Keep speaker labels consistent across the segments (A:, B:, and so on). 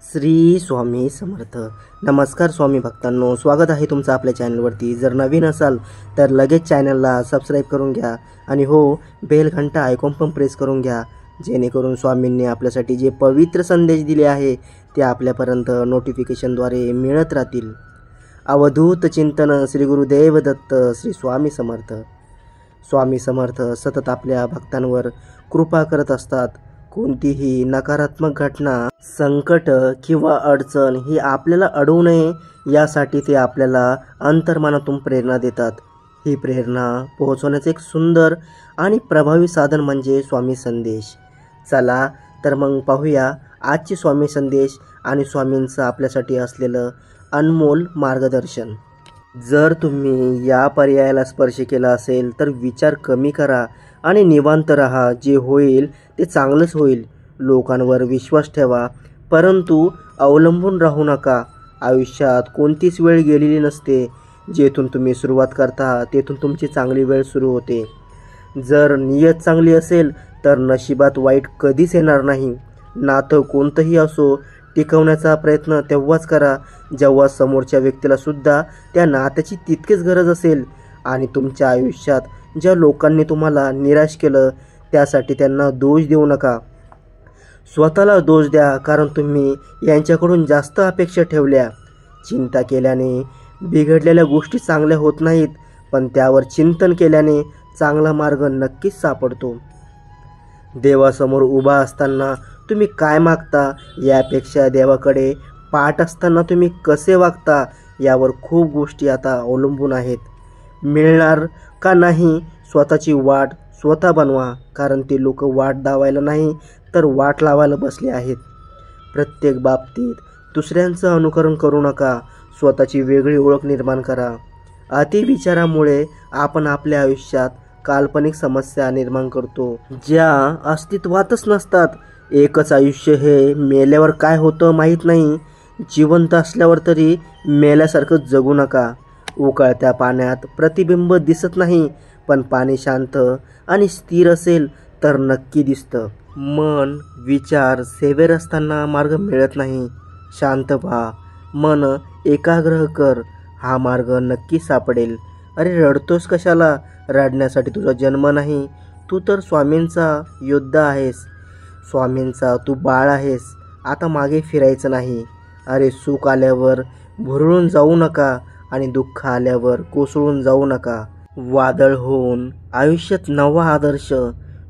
A: श्री स्वामी समर्थ. नमस्कार स्वामी भक्तांनो, स्वागत आहे तुमचं आपल्या चॅनलवरती. जर नवीन असाल तर लगेच चॅनलला सबस्क्राईब करून घ्या आणि हो, बेल घंटा आयकॉन पण प्रेस करून घ्या, जेणेकरून स्वामींनी आपल्यासाठी जे पवित्र संदेश दिले आहे ते आपल्यापर्यंत नोटिफिकेशनद्वारे मिळत राहतील. अवधूत चिंतन श्री गुरुदेव दत्त. श्री स्वामी समर्थ. स्वामी समर्थ सतत आपल्या भक्तांवर कृपा करत असतात. कोणतीही नकारात्मक घटना, संकट किंवा अडचण ही आपल्याला अडवू नये यासाठी ते आपल्याला अंतर्मनातून प्रेरणा देतात. ही प्रेरणा पोहोचवण्याचे एक सुंदर आणि प्रभावी साधन म्हणजे स्वामी संदेश. चला तर मग पाहूया आजचे स्वामी संदेश आणि स्वामींचं आपल्यासाठी असलेलं अनमोल मार्गदर्शन. जर तुम्ही या पर्यायाला स्पर्श केला असेल तर विचार कमी करा आणि निवांत राहा. जे होईल ते चांगलंच होईल. लोकांवर विश्वास ठेवा, परंतु अवलंबून राहू नका. आयुष्यात कोणतीच वेळ गेलेली नसते. जेथून तुम्ही सुरुवात करता तेथून तुमची चांगली वेळ सुरू होते. जर नियत चांगली असेल तर नशिबात वाईट कधीच येणार नाही. नातं कोणतंही असो, टिकवण्याचा प्रयत्न तेव्हाच करा जेव्हा समोरच्या व्यक्तीला सुद्धा त्या नात्याची तितकीच गरज असेल. आणि तुमच्या आयुष्यात ज्या लोकांनी तुम्हाला निराश केलं त्यासाठी त्यांना दोष देऊ नका. स्वतःला दोष द्या, कारण तुम्ही यांच्याकडून जास्त अपेक्षा ठेवल्या. चिंता केल्याने बिघडलेल्या गोष्टी चांगल्या होत नाहीत, पण त्यावर चिंतन केल्याने चांगला मार्ग नक्कीच सापडतो. देवासमोर उभा असताना तुम्ही काय मागता यापेक्षा देवाकडे पाठ असताना तुम्ही कसे वागता यावर खूप गोष्टी आता अवलंबून आहेत. मिळणार का नाही स्वतःची वाट स्वतः बनवा, कारण ते लोक वाट दावायला नाही तर वाट लावायला बसले आहेत. प्रत्येक बाबतीत दुसऱ्यांचं अनुकरण करू नका. स्वतःची वेगळी ओळख निर्माण करा. अतिविचारामुळे आपण आपल्या आयुष्यात काल्पनिक समस्या निर्माण करतो ज्या अस्तित्वातच नसतात. एकच आयुष्य हे, मेल्यावर काय होतं माहीत नाही. जिवंत असल्यावर तरी मेल्यासारखं जगू नका. उकळत्या पाण्यात प्रतिबिंब दिसत नाही, पण पाणी शांत आणि स्थिर असेल तर नक्की दिसतं. मन विचार सेवेर असताना मार्ग मिळत नाही. शांत व्हा, मन एकाग्र कर, हा मार्ग नक्की सापडेल. अरे रडतोस कशाला? रडण्यासाठी तुझा जन्म नाही. तू तर स्वामींचा योद्धा आहेस. स्वामींचा तू बाळ आहेस. आता मागे फिरायचं नाही. अरे सुख आल्यावर भुरळून जाऊ नका आणि दुःख आल्यावर कोसळून जाऊ नका. वादळ होऊन आयुष्यात नवा आदर्श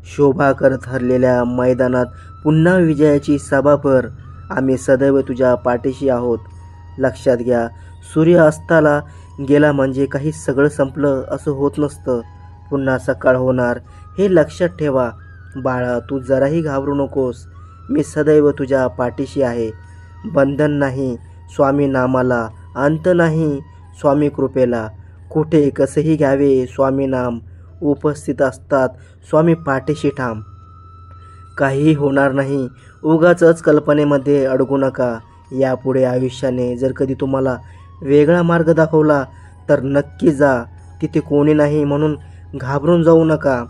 A: शोभा करत हरलेल्या मैदानात पुन्हा विजयाची सभा भर. आम्ही सदैव तुझ्या पाठीशी आहोत. लक्षात घ्या, सूर्य अस्ताला गेला म्हणजे काही सगळं संपलं असं होत नसतं. पुन्हा सकाळ होणार हे लक्षात ठेवा. बाळा, तू जराही घाबरू नकोस. मी सदैव तुझ्या पाठीशी आहे. बंधन नाही स्वामी नामाला, अंत नाही स्वामी कृपेला. कुठे कसेही घ्यावे स्वामी नाम, उपस्थित असतात स्वामी पाठीशी ठाम. काहीही होणार नाही, उगाचच कल्पनेमध्ये अडकू नका. यापुढे आयुष्याने जर कधी तुम्हाला वेगळा मार्ग दाखवला तर नक्की जा. तिथे कोणी नाही म्हणून घाबरून जाऊ नका.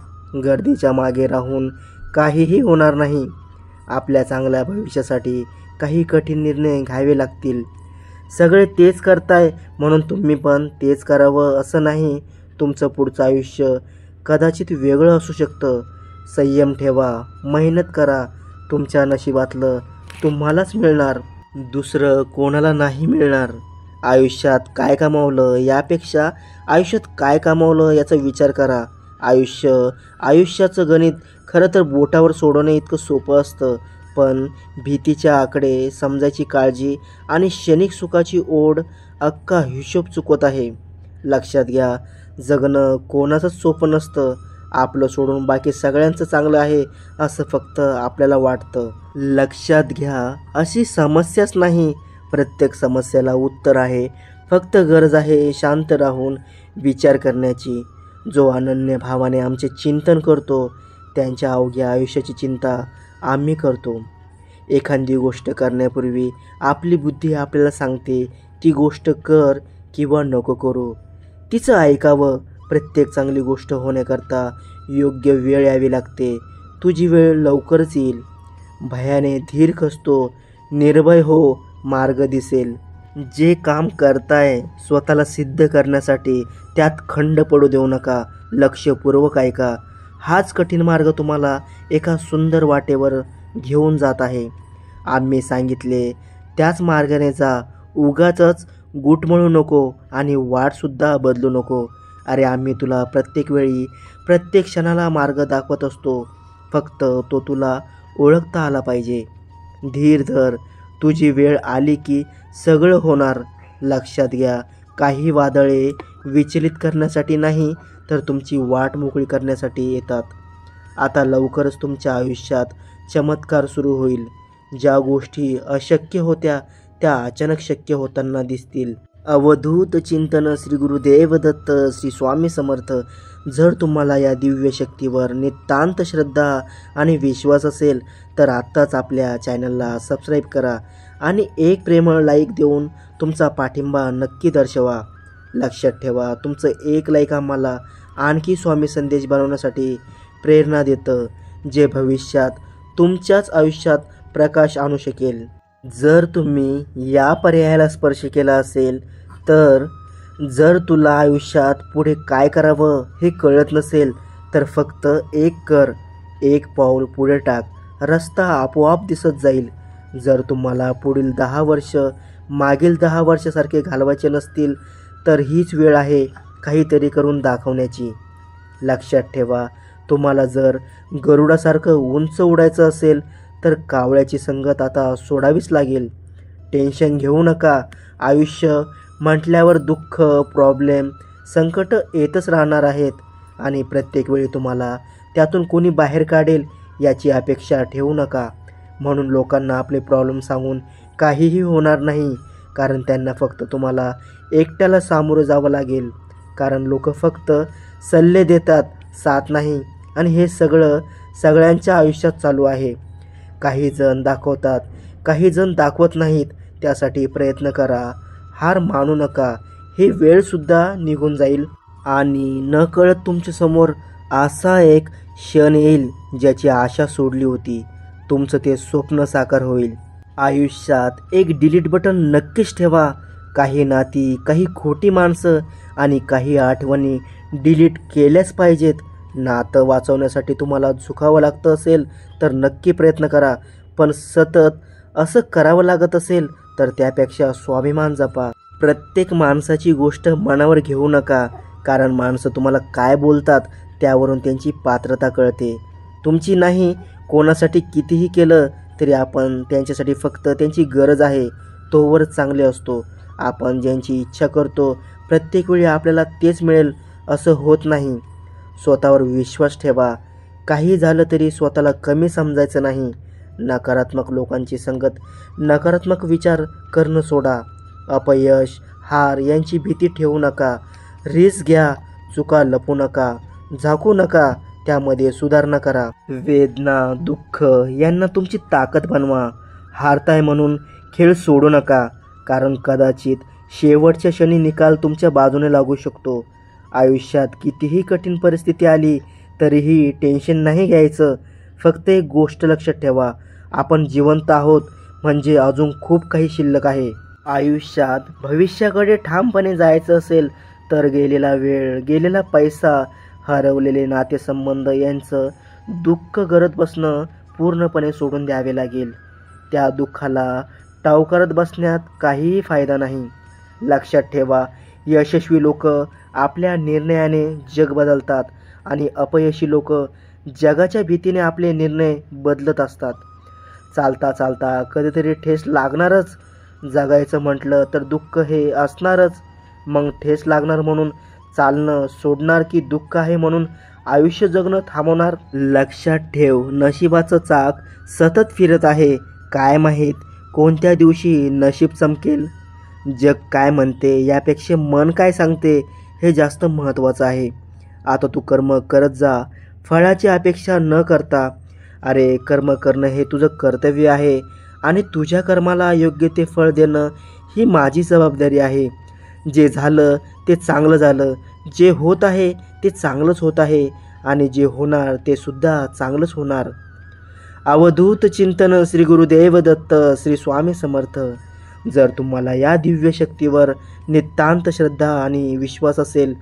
A: गर्दीच्या मागे राहून काहीही होणार नाही. आपल्या चांगल्या भविष्यासाठी काही कठीण निर्णय घ्यावे लागतील. सगळे तेच करताय म्हणून तुम्ही पण तेच करावं असं नाही. तुमचं पुढचं आयुष्य कदाचित वेगळं असू शकतं. संयम ठेवा, मेहनत करा. तुमच्या नशिबातलं तुम्हालाच मिळणार, दुसरं कोणाला नाही मिळणार. आयुष्यात काय कमावलं यापेक्षा आयुष्यात काय कमावलं याचा विचार करा. आयुष्याचं गणित खरं तर बोटावर सोडवणे इतकं सोपं असतं, पण भीतीच्या आकडे समजायची काळजी आणि क्षणिक सुखाची ओढ अख्खा हिशोब चुकवत आहे. लक्षात घ्या, जगणं कोणाचंच सोपं नसतं. आपलं सोडून बाकी सगळ्यांचं चांगलं आहे असं फक्त आपल्याला वाटतं. लक्षात घ्या, अशी समस्याच नाही, प्रत्येक समस्येला उत्तर आहे. फक्त गरज आहे शांत राहून विचार करण्याची. जो अनन्य भावाने आमचे चिंतन करतो त्यांच्या अवघ्या आयुष्याची चिंता आम्ही करतो. एखादी गोष्ट करण्यापूर्वी आपली बुद्धी आपल्याला सांगते ती गोष्ट कर किंवा नको करू. तिचं ऐकावं. प्रत्येक चांगली गोष्ट होण्याकरता योग्य वेळ यावी लागते. तुझी वेळ लवकरच येईल. भयाने धीर खचतो, निर्भय हो, मार्ग दिसेल. जे काम करताय स्वतःला सिद्ध करण्यासाठी त्यात खंड पडू देऊ नका. लक्षपूर्वक ऐका. हाच कठीण मार्ग तुम्हाला एका सुंदर वाटेवर घेऊन जात आहे. आम्ही सांगितले त्याच मार्गाने जा. उगाचच गुटमळू नको आणि वाटसुद्धा बदलू नको. अरे आम्ही तुला प्रत्येक वेळी प्रत्येक क्षणाला मार्ग दाखवत असतो. फक्त तो तुला ओळखता आला पाहिजे. धीर धर. तुझी वेळ आली की सगळं होणार. लक्षात घ्या, काही वादळे विचलित करण्यासाठी नाही तर तुमची वाट मोकळी करण्यासाठी येतात. आता लवकरच तुमच्या आयुष्यात चमत्कार सुरू होईल. ज्या गोष्टी अशक्य होत्या त्या अचानक शक्य होताना दिसतील. अवधूत चिंतन. श्री गुरुदेव दत्त. श्री स्वामी समर्थ. जर तुम्हाला या दिव्य शक्तीवर नितांत श्रद्धा आणि विश्वास असेल तर आत्ताच आपल्या चॅनलला सबस्क्राईब करा आणि एक प्रेमळ लाईक देऊन तुमचा पाठिंबा नक्की दर्शवा. लक्षात ठेवा, तुमचं एक लाईक आम्हाला आणखी स्वामी संदेश बनवण्यासाठी प्रेरणा देतं, जे भविष्यात तुमच्याच आयुष्यात प्रकाश आणू शकेल. जर तुम्ही या पर्यायाला स्पर्श केला असेल तर जर तुला आयुष्यात पुढे काय करावं हे कळत नसेल तर फक्त एक कर, एक पाऊल पुढे टाक. रस्ता आपोआप दिसत जाईल. जर तुम्हाला पुढील 10 वर्ष मागील 10 वर्षासारखे घालवायचे नसतील तर हीच वेळ आहे काहीतरी करून दाखवण्याची. लक्षात ठेवा, तुम्हाला जर गरुडासारखं उंच उडायचं असेल तर कावळ्याची संगत आता सोडावीच लागेल. टेन्शन घेऊ नका. आयुष्य म्हटल्यावर दुःख, प्रॉब्लेम, संकट येतच राहणार आहेत आणि प्रत्येक वेळी तुम्हाला त्यातून कोणी बाहेर काढेल याची अपेक्षा ठेवू नका. म्हणून लोकांना आपले प्रॉब्लेम सांगून काहीही होणार नाही, कारण त्यांना फक्त तुम्हाला एकट्याला सामोरं जावं लागेल. कारण लोक फक्त सल्ले देतात, साथ नाही. आणि हे सगळं सगळ्यांच्या आयुष्यात चालू आहे. काही जण दाखवतात, काही जण दाखवत नाहीत. त्यासाठी प्रयत्न करा. हार मानू नका. ही वेळसुद्धा निघून जाईल आणि नकळत तुमच्यासमोर असा एक क्षण येईल ज्याची आशा सोडली होती. तुमचं ते स्वप्न साकार होईल. आयुष्यात एक डिलीट बटन नक्कीच ठेवा. काही नाती, काही खोटी माणसं आणि काही आठवणी डिलीट केल्याच पाहिजेत. नातं वाचवण्यासाठी तुम्हाला झुकावं लागतं असेल तर नक्की प्रयत्न करा, पण सतत असं करावं लागत असेल तर त्यापेक्षा स्वाभिमान जपा. प्रत्येक माणसाची गोष्ट मनावर घेऊ नका, कारण माणसं तुम्हाला काय बोलतात त्यावरून त्यांची पात्रता कळते. तुमची नाही. कोणासाठी कितीही केलं तरी आपण त्यांच्यासाठी फक्त त्यांची गरज आहे तोवरच चांगले असतो. आपण ज्यांची इच्छा करतो प्रत्येक वेळी आपल्याला तेच मिळेल असं होत नाही. स्वतःवर विश्वास ठेवा. काही झालं तरी स्वतःला कमी समजायचं नाही. नकारात्मक लोकांची संगत, नकारात्मक विचार करणं सोडा. अपयश, हार यांची भीती ठेवू नका. रिस्क घ्या. चुका लपू नका, झाकू नका. त्यामध्ये सुधारणा करा. वेदना, दुःख यांना तुमची ताकद बनवा. हारताय म्हणून खेळ सोडू नका, कारण कदाचित शेवटच्या क्षणी निकाल तुमच्या बाजूने लागू शकतो. आयुष्यात कितीही कठीण परिस्थिती आली तरीही टेन्शन नाही घ्यायचं. फक्त एक गोष्ट लक्षात ठेवा, आपण जिवंत आहोत म्हणजे अजून खूप काही शिल्लक आहे. आयुष्यात भविष्याकडे ठामपणे जायचं असेल तर गेलेला वेळ, गेलेला पैसा, हरवलेले नातेसंबंध यांचं दुःख करत बसणं पूर्णपणे सोडून द्यावे लागेल. त्या दुःखाला टाव करत बसण्यात काहीही फायदा नाही. लक्षात ठेवा, यशस्वी लोक आपल्या निर्णयाने जग बदलतात आणि अपयशी लोक जगाच्या भीतीने आपले निर्णय बदलत असतात. चालता चालता कधीतरी ठेस लागणारच. जगायचं म्हटलं तर दुःख हे असणारच. मग ठेस लागणार म्हणून चालणं सोडणार की दुःख आहे म्हणून आयुष्य जगणं थांबवणार? लक्षात ठेव, नशिबाचं चाक सतत फिरत आहे. काय माहीत कोणत्या दिवशी नशीब चमकेल. जग काय म्हणते यापेक्षा मन काय सांगते हे जास्त महत्त्वाचं आहे. आता तू कर्म करत जा, फळाची अपेक्षा न करता. अरे कर्म करणं हे तुझं कर्तव्य आहे आणि तुझ्या कर्माला योग्य ते फळ देणं ही माझी जबाबदारी आहे. जे झालं ते चांगलं झालं, जे होत आहे ते चांगलंच होत आहे आणि जे होणार ते सुद्धा चांगलंच होणार. अवधूत चिंतन श्री गुरुदेव दत्त श्री स्वामी समर्थ. जर तुम्हाला या दिव्य शक्तीवर नितांत श्रद्धा आणि विश्वास असेल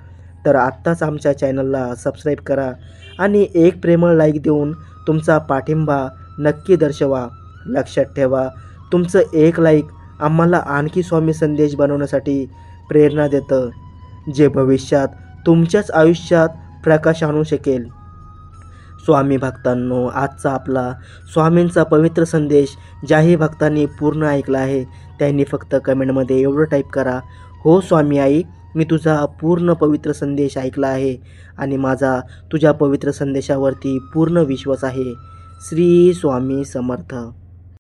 A: तर आत्ताच आमच्या चॅनलला सबस्क्राईब करा आणि एक प्रेमळ लाईक देऊन तुमचा पाठिंबा नक्की दर्शवा. लक्षात ठेवा, तुमचं एक लाईक आम्हाला आणखी स्वामी संदेश बनवण्यासाठी प्रेरणा देतं, जे भविष्यात तुमच्याच आयुष्यात प्रकाश आणू शकेल. स्वामी भक्तांनो, आजचा आपला स्वामींचा पवित्र संदेश ज्याही भक्तांनी पूर्ण ऐकला आहे त्यांनी फक्त कमेंटमध्ये एवढं टाईप करा, हो स्वामी आई, मी तुझा पूर्ण पवित्र संदेश ऐकला आहे आणि माझा तुझ्या पवित्र संदेशावरती पूर्ण विश्वास आहे. श्री स्वामी समर्थ.